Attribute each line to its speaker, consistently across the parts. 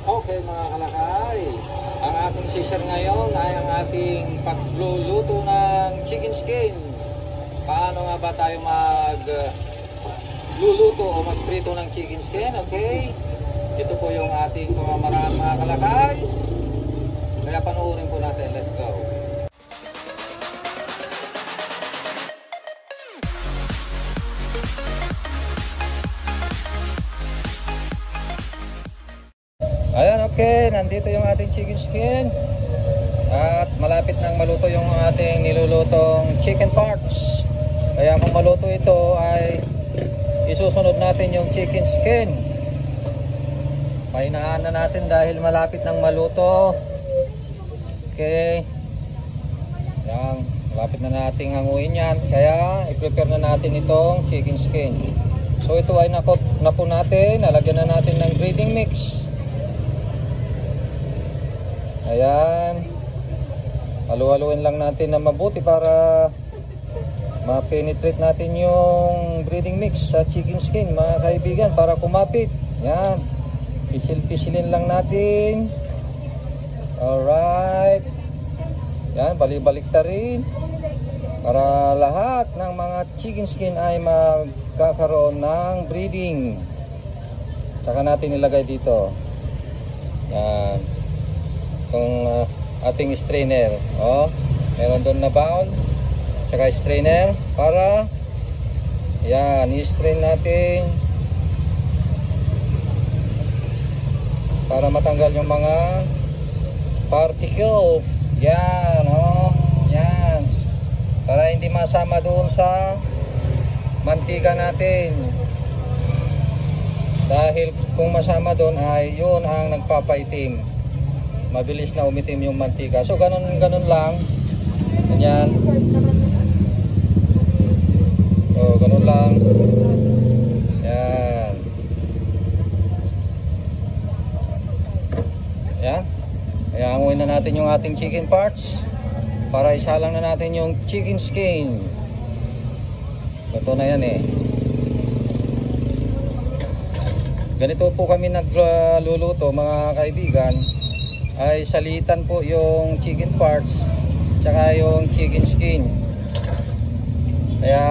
Speaker 1: Okay mga kalakay, ang ating session ngayon ay ang ating pagluluto ng chicken skin. Paano nga ba tayo magluluto o magprito ng chicken skin? Okay, ito po yung ating pamamaraan mga kalakay. Kaya panoorin po natin, let's go. Ayan, okay, nandito yung ating chicken skin at malapit nang maluto yung ating nilulutong chicken parts. Kaya kung maluto ito ay isusunod natin yung chicken skin. Pahinaan na natin dahil malapit nang maluto. Okay, yan, malapit na nating hanguin yan, kaya i-prepare na natin itong chicken skin. So ito ay na po natin, nalagyan na natin ng breading mix. Ayan, halu-haluin lang natin na mabuti para ma-penetrate natin yung breading mix sa chicken skin mga kaibigan, para kumapit. Yan, pisil-pisilin lang natin. Alright, yan, balik-balik ta rin para lahat ng mga chicken skin ay magkakaroon ng breading. Saka natin ilagay dito. Yan, itong ating strainer, meron doon na bowl tsaka strainer para yan, i-strain natin para matanggal yung mga particles. Yan, yan, para hindi masama doon sa mantika natin, dahil kung masama doon ay yun ang nagpapaitim, mabilis na umitim yung mantika. So ganun lang. Ganyan. So ganun lang. Yan. Yan. Kaya hanguin na natin yung ating chicken parts para isalang na natin yung chicken skin. Ito na yan eh. Ganito po kami nagluluto mga kaibigan, ay salitan po yung chicken parts tsaka yung chicken skin. Kaya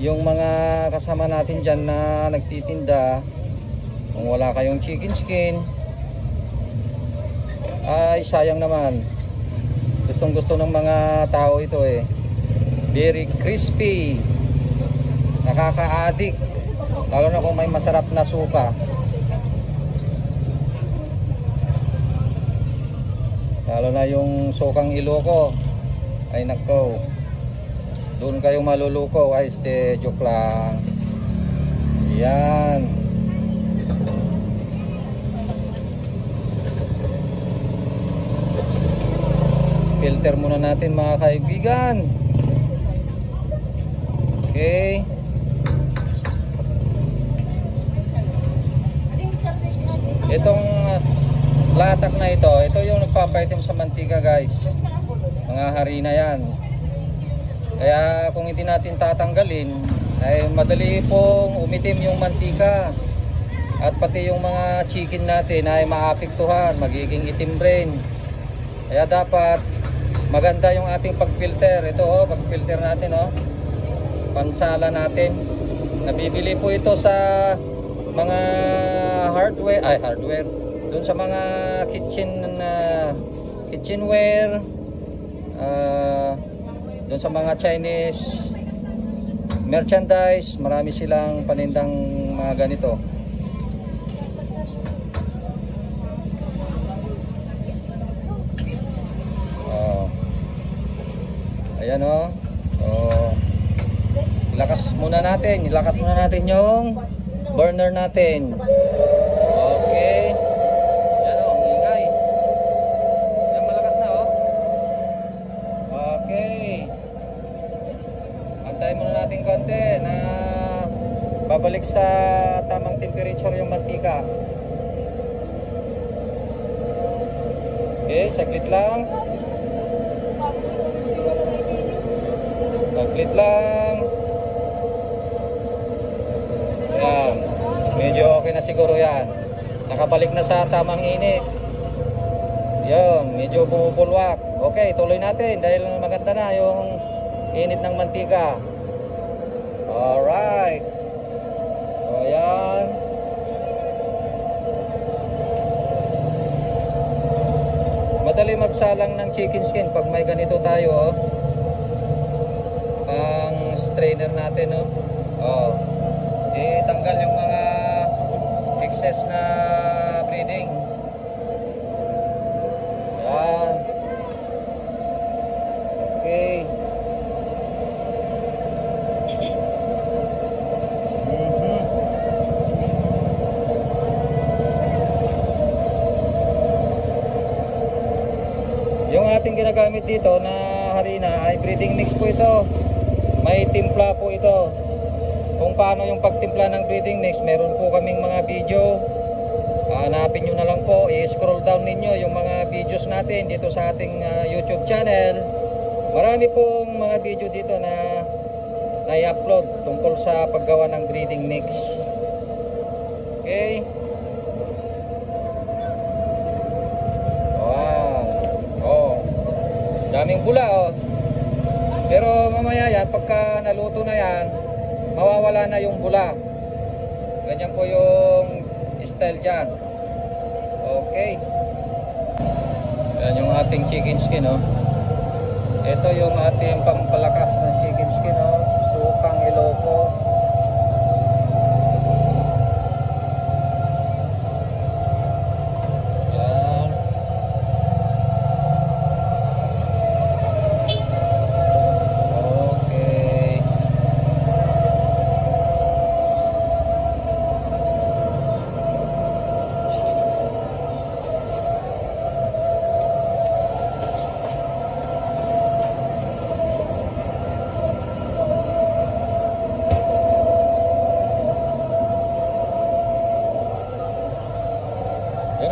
Speaker 1: yung mga kasama natin dyan na nagtitinda, kung wala kayong chicken skin ay sayang naman. Gustong gusto ng mga tao ito eh, very crispy, nakaka-addict, lalo na kung may masarap na suka. Lalo na yung sukang Iloko, ay nako, doon kayo maluluko. Ay joke lang. Yan, filter muna natin mga kaibigan. Okay, itong latak na ito yung nagpapaitim sa mantika guys, mga harina yan. Kaya kung hindi natin tatanggalin ay madali pong umitim yung mantika, at pati yung mga chicken natin ay maapektuhan, magiging itim rin. Kaya dapat maganda yung ating pagfilter. Ito pagfilter natin pansala natin. Nabibili po ito sa mga hardware, doon sa mga kitchenware, doon sa mga Chinese merchandise, marami silang panindang mga ganito. Ayan ilakas muna natin yung burner natin. Okay. Yan ang ingay. Yan, malakas na Okay. Antayin muna natin konti na babalik sa tamang temperature yung mantika. Okay, saglit lang. Saglit lang. Ayan. Medyo okay na siguro yan. nakabalik na sa tamang init. Yun, medyo bumubulwak. Okay, tuloy natin dahil maganda na yung init ng mantika. Alright. So yan. Madali magsalang ng chicken skin pag may ganito tayo, oh. Ang strainer natin, oh. Oh. Itanggal yung mga excess na breeding. Yan. Okay. Yung ating ginagamit dito na harina ay breeding mix po ito. May timpla po ito. Kung paano yung pagtimpla ng breeding mix, meron po kaming mga video. Hanapin nyo na lang po, i-scroll down ninyo yung mga videos natin dito sa ating YouTube channel. Marami pong mga video dito na i-upload tungkol sa paggawa ng breeding mix. Okay. Daming bula, oh. Pero mamaya yan, pagka naluto na yan, mawawala na yung bula. Ganyan po yung style dyan. Okay. Yan yung ating chicken skin, oh. Ito yung ating pampalakas ng chicken skin, oh. Sukang Ilocos.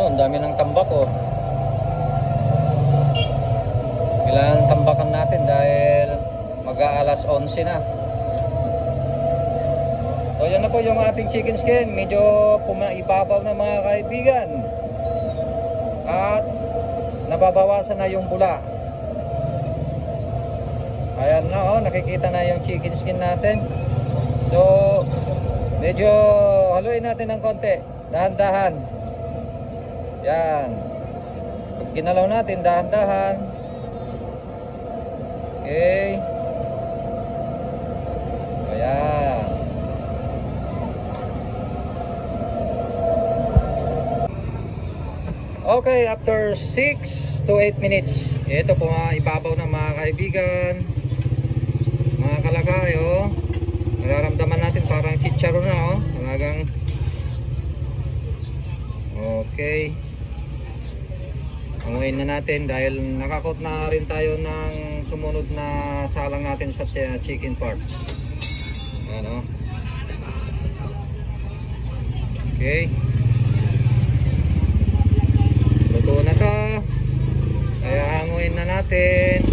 Speaker 1: Ang dami ng tambak, oh. Kailangan tambakan natin dahil mag-aalas 11 na. So yan na po yung ating chicken skin. Medyo pumaibabaw na mga kaibigan. At nababawasan na yung bula. Ayan na, oh. Nakikita na yung chicken skin natin. So medyo haluin natin ng konti. Dahan-dahan. Yan. Pag ginalaw natin, dahan-dahan. Okay. Ayan. Okay, after 6 to 8 minutes. Ito po mga ibabaw ng mga kaibigan. Mga kalakay, oh. Nararamdaman natin parang chicharon na, oh. Talagang okay. Anguin na natin dahil nakakot na rin tayo ng sumunod na salang natin sa chicken parts. Ano? Okay. Luto na to. Kaya hanguin na natin.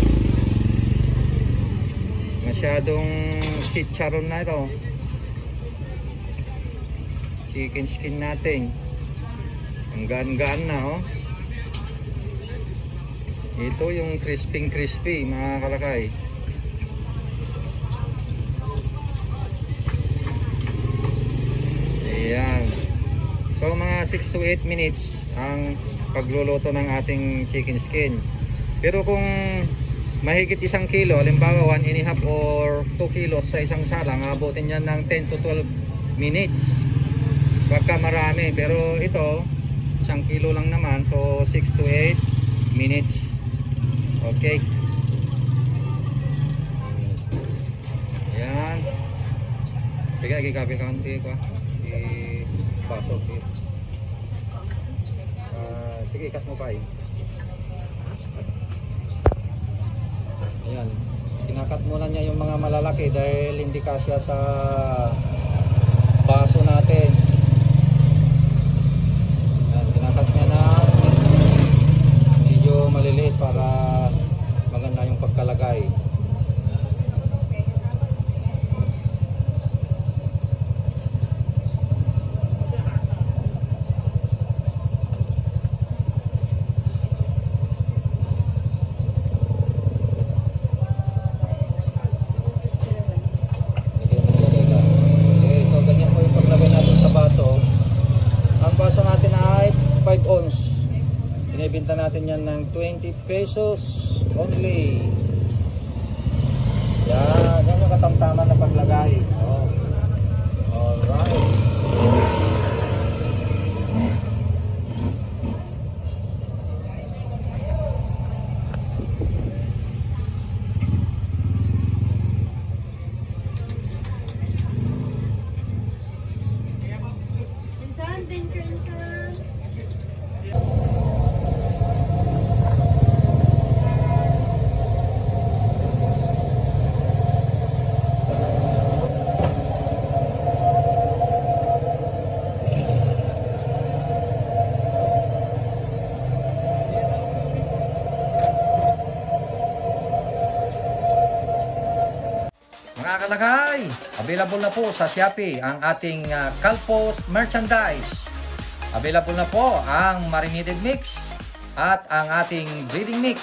Speaker 1: Masyadong chicharon na ito. Chicken skin natin. Ang gaan-gaan na, oh. Ito yung crispy mga kalakay. Ayan. So mga 6 to 8 minutes ang pagluluto ng ating chicken skin. Pero kung mahigit 1 kilo, halimbawa 1.5 or 2 kilos sa isang salang, abutin yan ng 10 to 12 minutes. Baka marami, pero ito 1 kilo lang naman, so 6 to 8 minutes. Okay. Yan. Sige, gigapin ka konti ko. I-baso. Sige, ikat mo pa eh. Ayan. Kinakat muna niya yung mga malalaki dahil hindi kasya sa baso natin. Ayan, kinakat niya na medyo maliliit para maganda yung pagkalagay. baso natin ay 5 ounce. Binibenta natin yan ng 20 pesos only. Yan yung katamtaman na paglagay. Oh. Alright.
Speaker 2: Insan, thank you, insan.
Speaker 1: Mga kalagay, available na po sa Shopee ang ating Calpos merchandise. Available na po ang marinated mix at ang ating breeding mix.